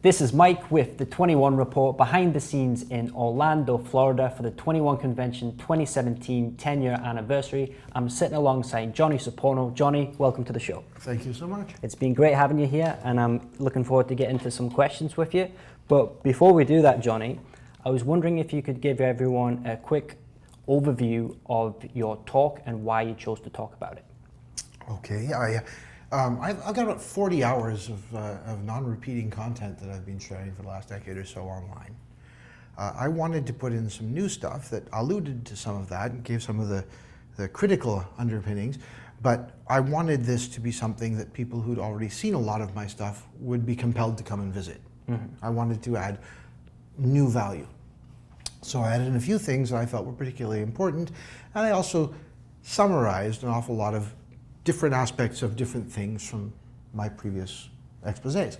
This is Mike with the 21 Report behind the scenes in Orlando, Florida for the 21 Convention 2017 10-year anniversary. I'm sitting alongside Johnny Soporno. Johnny, welcome to the show. Thank you so much. It's been great having you here, and I'm looking forward to getting into some questions with you. But before we do that, Johnny, I was wondering if you could give everyone a quick overview of your talk and why you chose to talk about it. Okay, I've got about 40 hours of non-repeating content that I've been sharing for the last decade or so online. I wanted to put in some new stuff that alluded to some of that and gave some of the critical underpinnings, but I wanted this to be something that people who'd already seen a lot of my stuff would be compelled to come and visit. I wanted to add new value. So I added in a few things that I felt were particularly important, and I also summarized an awful lot of different aspects of different things from my previous exposés.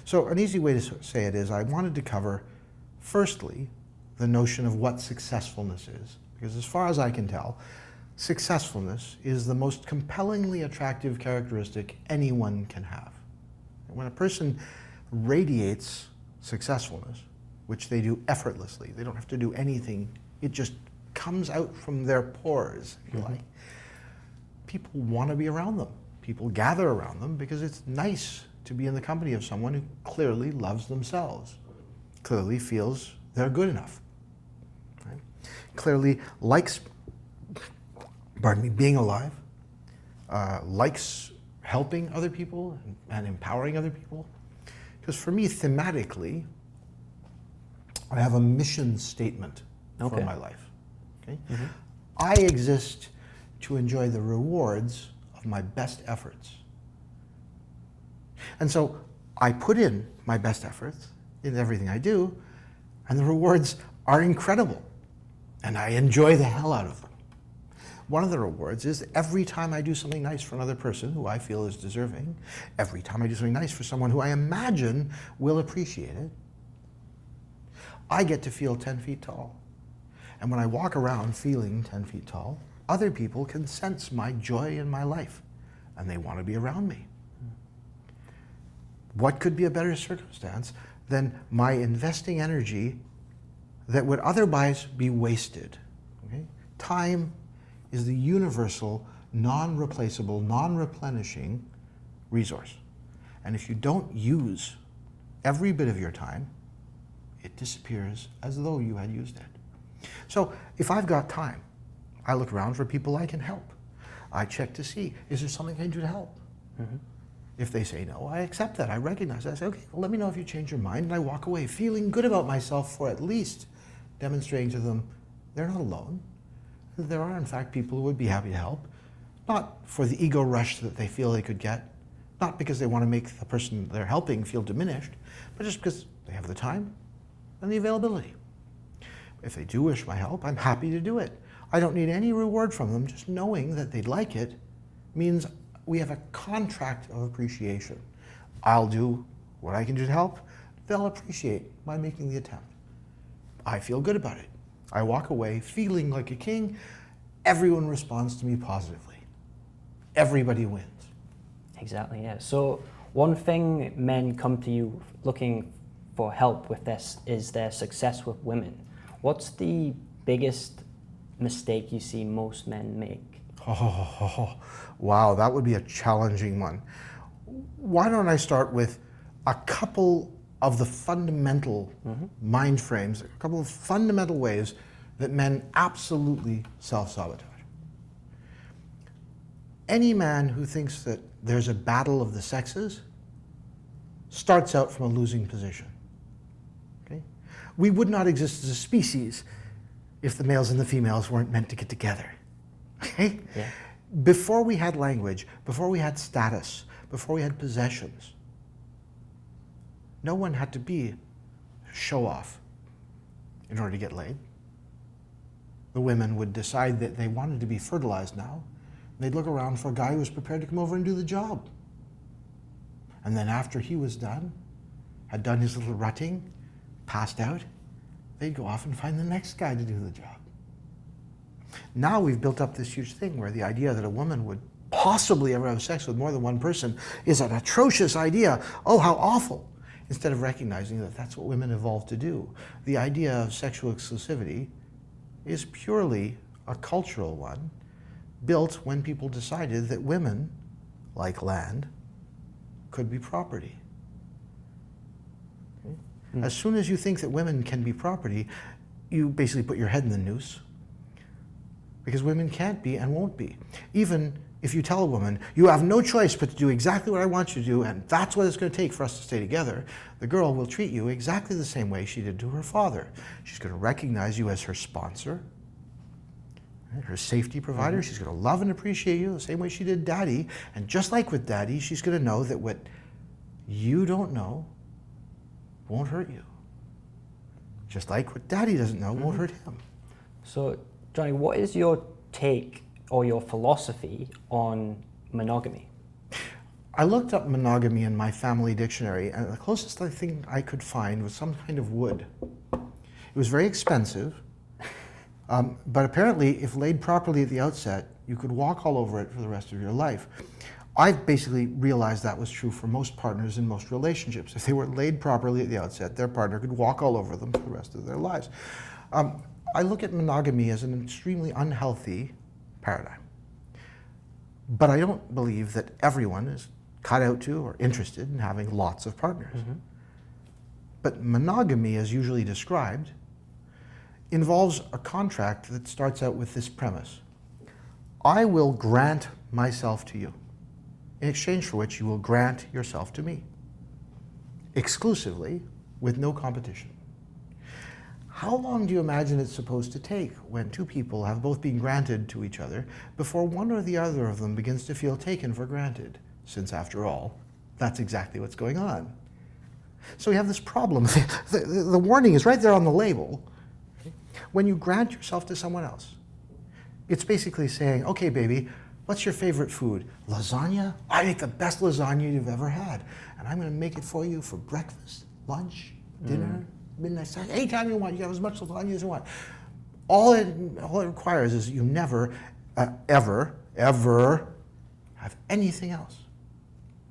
So an easy way to say it is I wanted to cover, firstly, the notion of what successfulness is. Because as far as I can tell, successfulness is the most compellingly attractive characteristic anyone can have. When a person radiates successfulness, which they do effortlessly, they don't have to do anything, it just comes out from their pores, if you like. People want to be around them. People gather around them because it's nice to be in the company of someone who clearly loves themselves, clearly feels they're good enough, right? Clearly likes, being alive, likes helping other people and empowering other people. Because for me, thematically, I have a mission statement for my life. Okay? I exist to enjoy the rewards of my best efforts. And so I put in my best efforts in everything I do, and the rewards are incredible, and I enjoy the hell out of them. One of the rewards is every time I do something nice for another person who I feel is deserving, every time I do something nice for someone who I imagine will appreciate it, I get to feel 10 feet tall. And when I walk around feeling 10 feet tall, other people can sense my joy in my life, and they want to be around me. What could be a better circumstance than my investing energy that would otherwise be wasted? Okay? Time is the universal, non-replaceable, non-replenishing resource. And if you don't use every bit of your time, it disappears as though you had used it. So if I've got time, I look around for people I can help. I check to see, is there something I can do to help? If they say no, I accept that. I recognize that. I say, okay, well, let me know if you change your mind, and I walk away feeling good about myself for at least demonstrating to them they're not alone. There are, in fact, people who would be happy to help, not for the ego rush that they feel they could get, not because they want to make the person they're helping feel diminished, but just because they have the time and the availability. If they do wish my help, I'm happy to do it. I don't need any reward from them. Just knowing that they'd like it means we have a contract of appreciation. I'll do what I can do to help. They'll appreciate my making the attempt. I feel good about it. I walk away feeling like a king. Everyone responds to me positively. Everybody wins. Exactly, yeah. So one thing men come to you looking for help with this is their success with women. What's the biggest mistake you see most men make? Wow, that would be a challenging one. Why don't I start with a couple of the fundamental mind frames, a couple of fundamental ways that men absolutely self-sabotage. Any man who thinks that there's a battle of the sexes starts out from a losing position. Okay? We would not exist as a species if the males and the females weren't meant to get together. Okay? Yeah. Before we had language, before we had status, before we had possessions, no one had to be a show-off in order to get laid. The women would decide that they wanted to be fertilized now. They'd look around for a guy who was prepared to come over and do the job. And then after he was done, had done his little rutting, passed out, they'd go off and find the next guy to do the job. Now we've built up this huge thing where the idea that a woman would possibly ever have sex with more than one person is an atrocious idea. Oh, how awful. instead of recognizing that that's what women evolved to do. The idea of sexual exclusivity is purely a cultural one, built when people decided that women, like land, could be property. Okay? As soon as you think that women can be property, you basically put your head in the noose, because women can't be and won't be. Even if you tell a woman, you have no choice but to do exactly what I want you to do, and that's what it's going to take for us to stay together, the girl will treat you exactly the same way she did to her father. She's going to recognize you as her sponsor, right, her safety provider. She's going to love and appreciate you the same way she did Daddy. And just like with Daddy, she's going to know that what you don't know won't hurt you. Just like what Daddy doesn't know won't hurt him. So, Johnny, what is your take or your philosophy on monogamy? I looked up monogamy in my family dictionary, and the closest thing I could find was some kind of wood. It was very expensive, but apparently, if laid properly at the outset, you could walk all over it for the rest of your life. I've basically realized that was true for most partners in most relationships. If they were laid properly at the outset, their partner could walk all over them for the rest of their lives. I look at monogamy as an extremely unhealthy paradigm. But I don't believe that everyone is cut out to or interested in having lots of partners. But monogamy, as usually described, involves a contract that starts out with this premise: I will grant myself to you, in exchange for which you will grant yourself to me, exclusively, with no competition. How long do you imagine it's supposed to take when two people have both been granted to each other before one or the other of them begins to feel taken for granted? Since, after all, that's exactly what's going on. So we have this problem. The warning is right there on the label. When you grant yourself to someone else, it's basically saying, okay, baby, what's your favorite food? Lasagna? I make the best lasagna you've ever had. And I'm going to make it for you for breakfast, lunch, dinner, midnight snack, anytime you want. You have as much lasagna as you want. All it requires is you never, ever have anything else.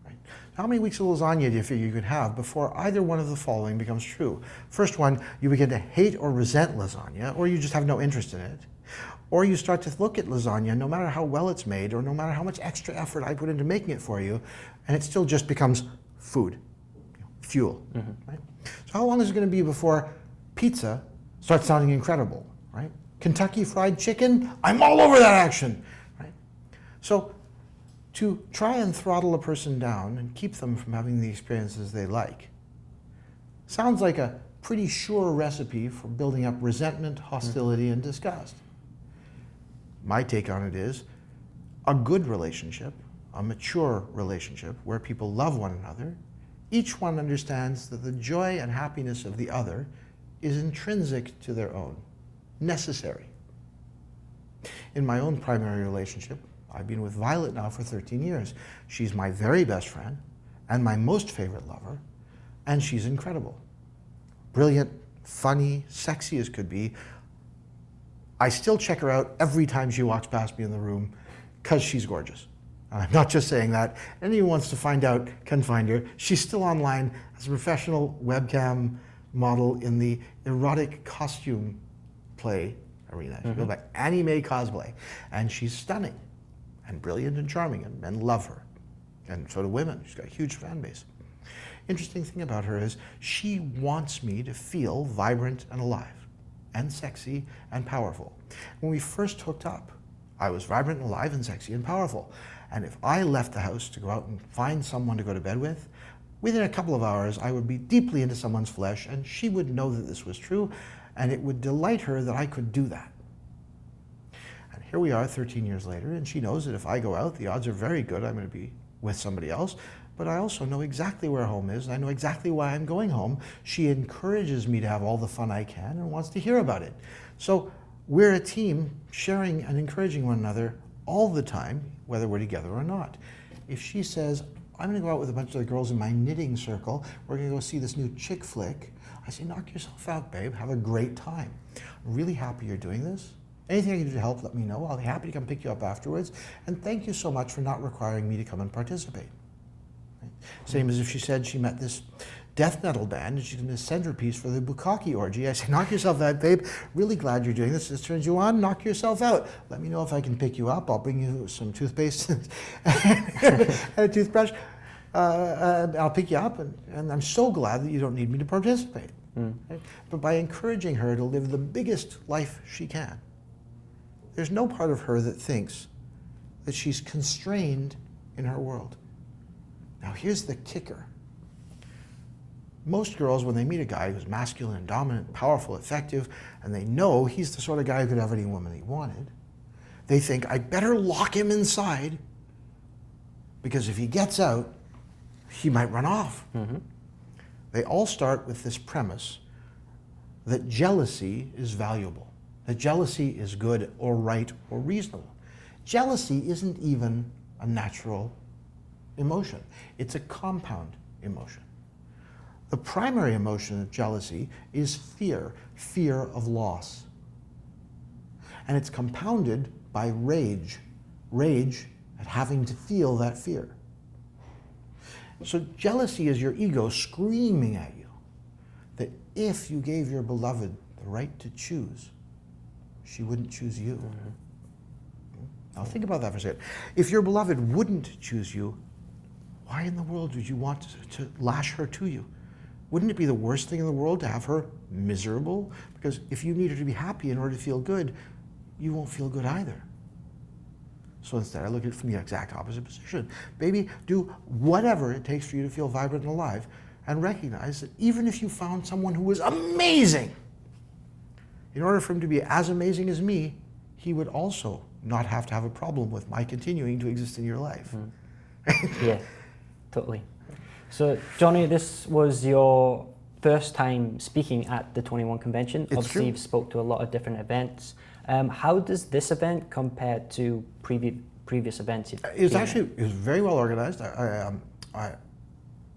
Right? How many weeks of lasagna do you figure you could have before either one of the following becomes true? First one, you begin to hate or resent lasagna, or you just have no interest in it. Or you start to look at lasagna, no matter how well it's made, or no matter how much extra effort I put into making it for you, and it still just becomes food, fuel. Right? So how long is it going to be before pizza starts sounding incredible, right? Kentucky Fried Chicken, I'm all over that action, right? So to try and throttle a person down and keep them from having the experiences they like sounds like a pretty sure recipe for building up resentment, hostility, and disgust. My take on it is a good relationship, a mature relationship where people love one another, each one understands that the joy and happiness of the other is intrinsic to their own, necessary. In my own primary relationship, I've been with Violet now for 13 years. She's my very best friend and my most favorite lover, and she's incredible. Brilliant, funny, sexy as could be. I still check her out every time she walks past me in the room because she's gorgeous. And I'm not just saying that. Anyone who wants to find out can find her. She's still online as a professional webcam model in the erotic costume play arena. She goes by anime cosplay. And she's stunning and brilliant and charming, and men love her. And so do women. She's got a huge fan base. Interesting thing about her is she wants me to feel vibrant and alive and sexy and powerful. When we first hooked up, I was vibrant and alive and sexy and powerful. And if I left the house to go out and find someone to go to bed with, within a couple of hours, I would be deeply into someone's flesh, and she would know that this was true, and it would delight her that I could do that. And here we are 13 years later, and she knows that if I go out, the odds are very good I'm going to be with somebody else, but I also know exactly where home is, and I know exactly why I'm going home. She encourages me to have all the fun I can and wants to hear about it. So we're a team sharing and encouraging one another all the time, whether we're together or not. If she says, I'm going to go out with a bunch of the girls in my knitting circle, we're going to go see this new chick flick, I say, knock yourself out, babe. Have a great time. I'm really happy you're doing this. Anything I can do to help, let me know. I'll be happy to come pick you up afterwards. And thank you so much for not requiring me to come and participate. Right? Same as if she said she met this death metal band, and she's going to be a centerpiece for the bukkake orgy. I say, knock yourself out, babe. Really glad you're doing this. This turns you on. Knock yourself out. Let me know if I can pick you up. I'll bring you some toothpaste and a toothbrush. I'll pick you up, and I'm so glad that you don't need me to participate. Right? But by encouraging her to live the biggest life she can, there's no part of her that thinks that she's constrained in her world. Now here's the kicker. Most girls, when they meet a guy who's masculine, dominant, powerful, effective, and they know he's the sort of guy who could have any woman he wanted, they think, I better lock him inside, because if he gets out, he might run off. They all start with this premise that jealousy is valuable, that jealousy is good or right or reasonable. Jealousy isn't even a natural emotion. It's a compound emotion. The primary emotion of jealousy is fear, fear of loss. And it's compounded by rage, rage at having to feel that fear. So jealousy is your ego screaming at you that if you gave your beloved the right to choose, she wouldn't choose you. Now think about that for a second. If your beloved wouldn't choose you, why in the world would you want to lash her to you? Wouldn't it be the worst thing in the world to have her miserable? Because if you need her to be happy in order to feel good, you won't feel good either. So instead, I look at it from the exact opposite position. Baby, do whatever it takes for you to feel vibrant and alive, and recognize that even if you found someone who was amazing, in order for him to be as amazing as me, he would also not have to have a problem with my continuing to exist in your life. Yeah, totally. So, Johnny, this was your first time speaking at the 21 convention. It's Obviously, true. you've spoke to a lot of different events. How does this event compare to previous events? It was very well organized.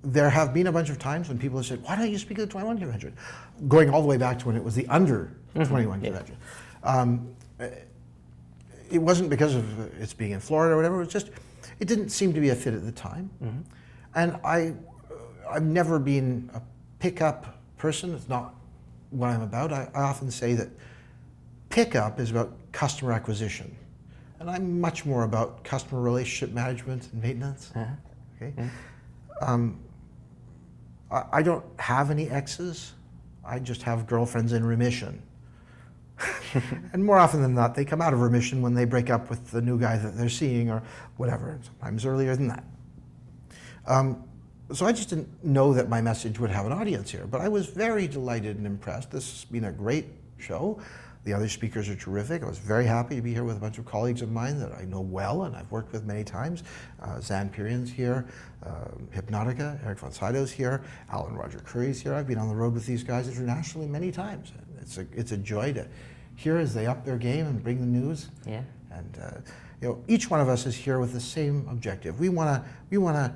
There have been a bunch of times when people have said, why don't you speak at the 21 convention? Going all the way back to when it was the under 21 convention. It wasn't because of its being in Florida or whatever, it was just, it didn't seem to be a fit at the time. And I've never been a pickup person. It's not what I'm about. I often say that pickup is about customer acquisition. And I'm much more about customer relationship management and maintenance. Okay? I don't have any exes. I just have girlfriends in remission. And more often than not, they come out of remission when they break up with the new guy that they're seeing or whatever, sometimes earlier than that. So I just didn't know that my message would have an audience here, but I was very delighted and impressed. This has been a great show. The other speakers are terrific. I was very happy to be here with a bunch of colleagues of mine that I know well and I've worked with many times. Zan Pirian's here, Hypnotica, Eric von Sydow's here, Alan Roger Curry's here. I've been on the road with these guys internationally many times. It's a joy to hear as they up their game and bring the news. Yeah. And each one of us is here with the same objective. We want to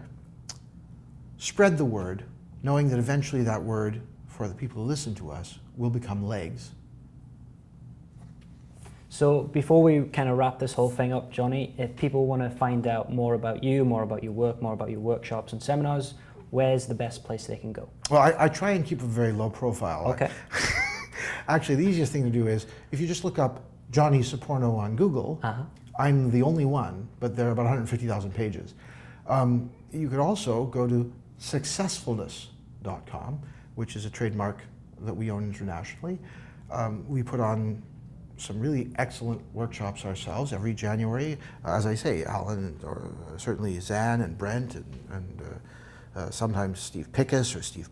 spread the word, knowing that eventually that word, for the people who listen to us, will become legs. So before we kind of wrap this whole thing up, Johnny, if people want to find out more about you, more about your work, more about your workshops and seminars, where's the best place they can go? Well, I try and keep a very low profile. Okay. Actually, the easiest thing to do is, if you just look up Johnny Soporno on Google, I'm the only one, but there are about 150,000 pages. You could also go to successfulness.com, which is a trademark that we own internationally. We put on some really excellent workshops ourselves every January. As I say, Alan, or certainly Zan and Brent, and sometimes Steve Pickus or Steve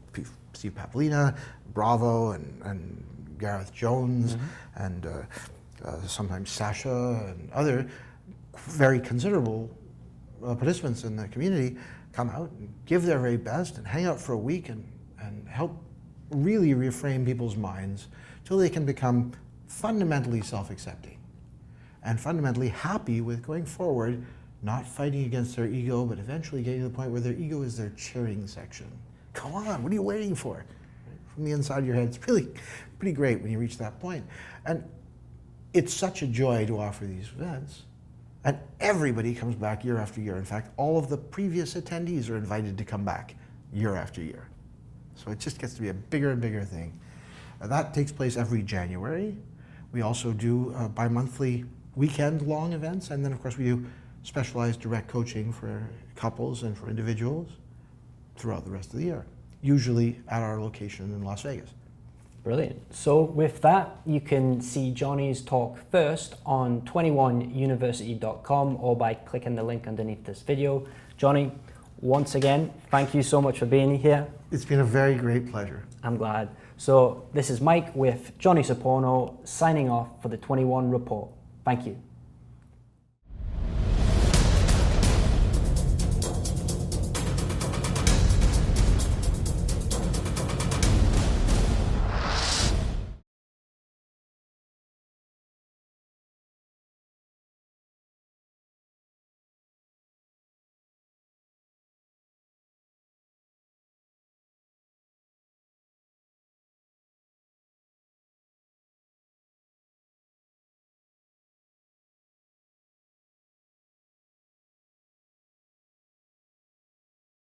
Papolina, Bravo, and Gareth Jones, and sometimes Sasha and other very considerable participants in the community come out and give their very best and hang out for a week and help really reframe people's minds till they can become fundamentally self-accepting and fundamentally happy with going forward, not fighting against their ego, but eventually getting to the point where their ego is their cheering section. Come on, what are you waiting for? From the inside of your head, it's really pretty great when you reach that point. And it's such a joy to offer these events. And everybody comes back year after year. In fact, all of the previous attendees are invited to come back year after year. So it just gets to be a bigger and bigger thing. That takes place every January. We also do bi-monthly weekend-long events, and then of course we do specialized direct coaching for couples and for individuals throughout the rest of the year, usually at our location in Las Vegas. Brilliant. So with that, you can see Johnny's talk first on 21university.com or by clicking the link underneath this video. Johnny, once again, thank you so much for being here. It's been a very great pleasure. I'm glad. So this is Mike with Johnny Soporno signing off for the 21 Report. Thank you.